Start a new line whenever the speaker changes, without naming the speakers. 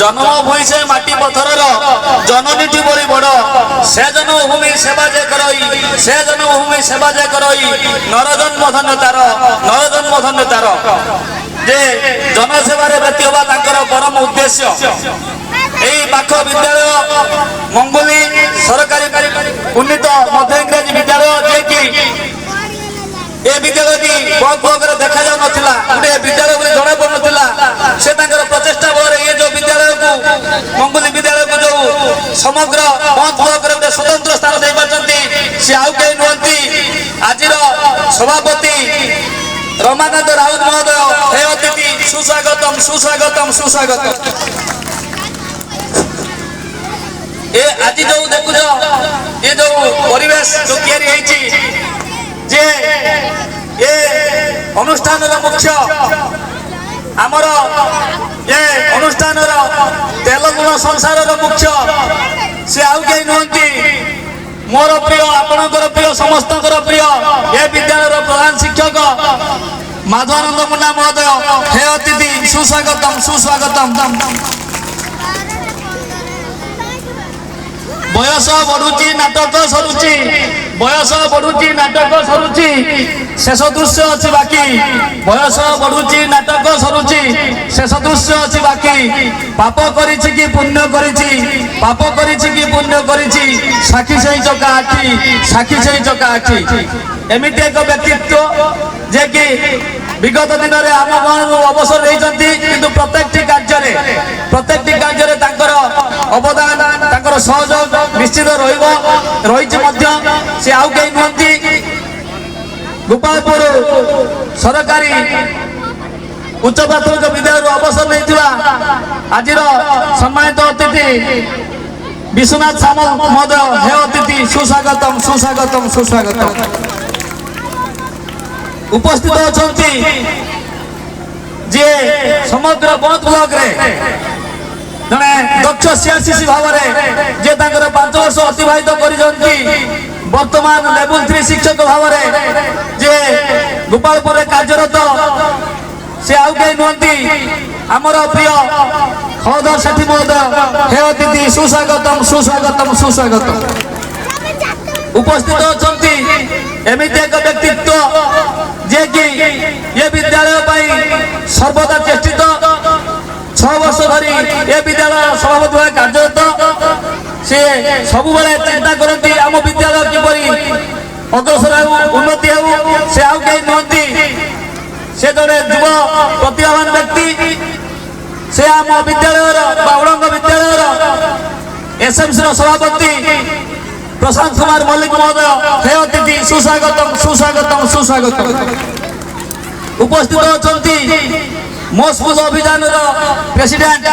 जन्म भूमि से माटी पथर जननीटी बड़ी बड़ से जन्मभूमि सेवा जे करई से जन्मभूमि सेवा जे करई नरजन्म धन्य तार जे जनसेवार व्यक्ति हवा परम उद्देश्य यही पाख विद्यालय मंगुली सरकारी उन्नीत मध्य इंग्राजी विद्यालय जे कि ए विद्यालय बहुत ब्लक देखा जाऊ नथिला गोटे विद्यालय बोली जणा पड़ नथिला से तांकर प्रचेष्टा बल ये जो विद्यालय को मंगुली विद्यालय को जो समग्र बहुत ब्लक रे गोटे स्वतंत्र स्थान दे पाचंती से आउ के नुहंती आजिर सभापति रमानंद राउत महोदय हे अतिथि सुस्वागतम सुस्वागतम सुस्वागतम ए आज जो देखुछ ये जो परिवेश जो तैयारी होईची जे ये अनुष्ठान मुख्य आमर ये अनुष्ठान तेलगुण संसार मुख्य से आउ कहीं नुहंती मोर प्रिय आपणकर प्रिय समस्त प्रिय ये विद्यालय प्रधान शिक्षक माधवानंद मुंडा महोदय हे अतिथि सुस्वागतम सुस्वागतम बयस बढ़ुची नाटक सरुची बयस बढ़ुची नाटक सरुची शेष दृश्य अच्छी बाकी बयस बढ़ुची नाटक सरुची शेष दृश्य अच्छी बाकी पाप करिछि कि पुण्य करिछि पाप करिछि कि पुण्य करिछि साक्षी सही चका आखि साक्षी सही चका आखि एमिति एक व्यक्तित्व जे कि विगत दिन में आम गाँव अवसर नहीं प्रत्येक कार्य अवदान सहयोग निश्चित रही से आउ कहीं नुहंती गोपालपुर सरकारी उच्च प्राथमिक विद्यालय अवसर नहीं आज सम्मानित अतिथि विश्वनाथ सामल महोदय हे अतिथि सुस्वागतम सुस्वागतम सुस्वागतम उपस्थित अच्छा जे समग्र बंद ब्लॉक रे जने दक्ष सीआरसीसी भाव में जे 5 वर्ष अतिबाहित करिसंती वर्तमान लेवल 3 शिक्षक भाव में जे गोपालपुर कार्यरत से आउ कहीं नुहंती आमर प्रिय खलधर सेठी महोदय हे अतिथि सुस्वागतम सुस्वागतम सुस्वागतम उपस्थित अच्छा एमिति एक व्यक्तित्व जे कि ये विद्यालय सर्वदा चेष्टित 6 वर्ष धरी ये विद्यालय सभापति भाव कार्यरत सी सब चिंता करती आम विद्यालय किपरि अग्रसर उन्नति हो से आउ कहीं नुहंती से जड़े युव प्रतिभावान व्यक्ति से आम विद्यालय उड़ंग विद्यालय एसएमसी सभापति प्रशांत कुमार मल्लिक महोदय हे अतिथि सुस्वागतम सुस्वागतम सुस्वागतम उपस्थित अच्छा मो स्कूल अभियान प्रेसिडेंट